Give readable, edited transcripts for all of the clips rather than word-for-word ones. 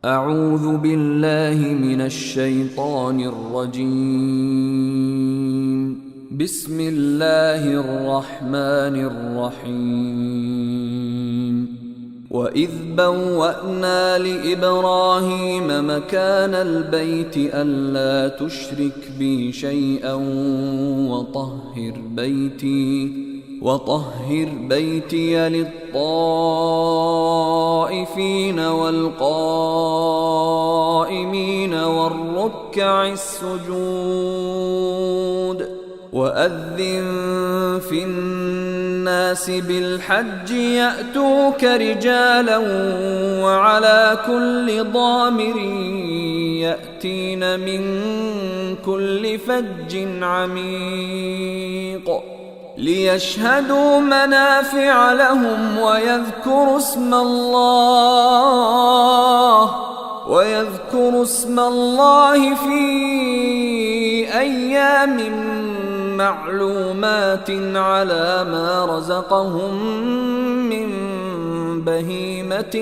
أعوذ بالله من الشيطان الرجيم. بسم الله الرحمن الرحيم. وإذ بوأنا لإبراهيم مكان البيت ألا تشرك بي شيئا وطهر بيتي للطائفين والقائمين والركع السجود. وأذن في الناس بالحج يأتوك رجالا وعلى كل ضامر يأتين من كل فج عميق ليشهدوا منافع لهم ويذكروا اسم الله في أيام معلومات على ما رزقهم من بهيمة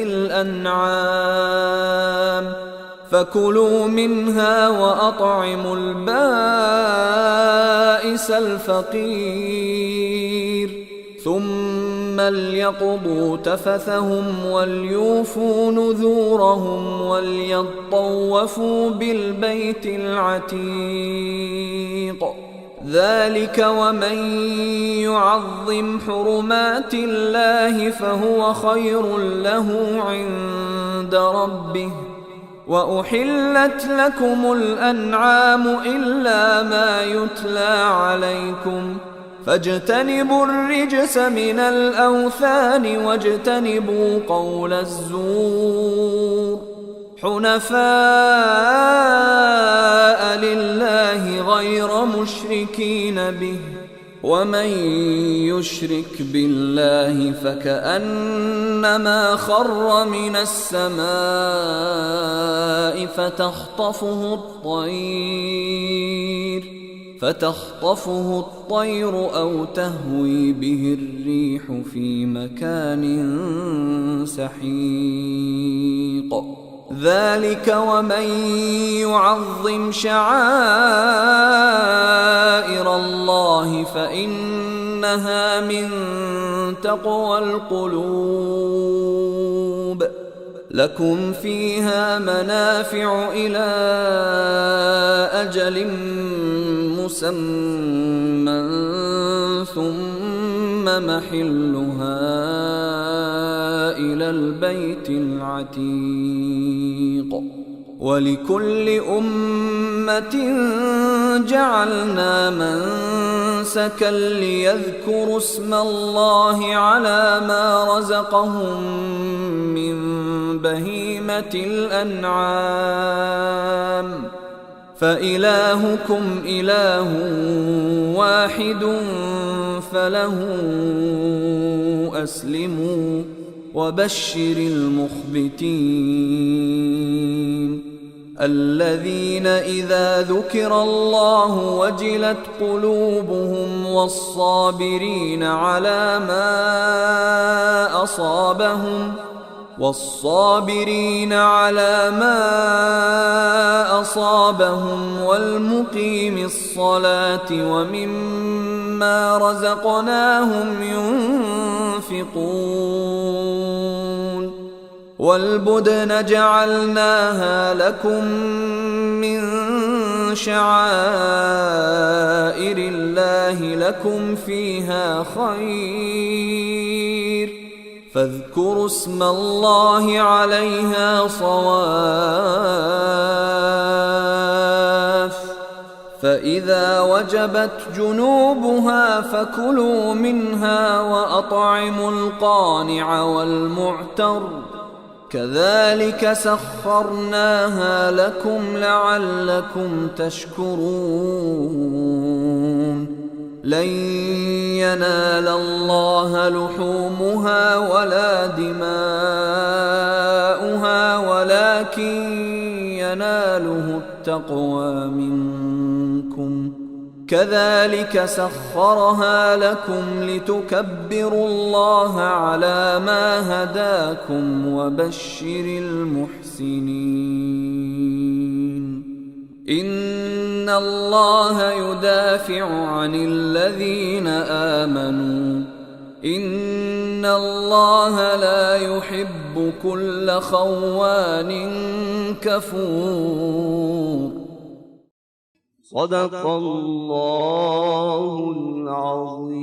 الأنعام فكلوا منها وأطعموا البائس الفقير ثم ليقضوا تفثهم وليوفوا نذورهم وليطوفوا بالبيت العتيق. ذلك ومن يعظم حرمات الله فهو خير له عند ربه. وأحلت لكم الأنعام إلا ما يتلى عليكم فاجتنبوا الرجس من الأوثان واجتنبوا قول الزور حنفاء لله غير مشركين به. ومن يشرك بالله فكأنما خر من السماء فتخطفه الطير أو تهوي به الريح في مكان سحيق. ذلك ومن يعظم شعائر الله فإنها من تقوى القلوب. لكم فيها منافع إلى أجل مسمى ثم محلها إلى البيت العتيق. ولكل أمة جعلنا منسكا ليذكروا اسم الله على ما رزقهم من بهيمة الأنعام فإلهكم إله واحد فله أسلموا وبشر المخبتين الذين إذا ذكر الله وجلت قلوبهم والصابرين على ما أصابهم والمقيم الصلاة ومما رزقناهم ينفقون. والبدن جعلناها لكم من شعائر الله لكم فيها خير فاذكروا اسم الله عليها صواف. فإذا وجبت جنوبها فكلوا منها وأطعموا القانع والمعتر كذلك سخرناها لكم لعلكم تشكرون. لن ينال الله لحومها ولا دماؤها ولكن يناله التقوى منكم كذلك سخرها لكم لتكبروا الله على ما هداكم وبشر المحسنين إن الله يدافع عن الذين آمنوا إن الله لا يحب كل خوان كفور. صدق الله العظيم.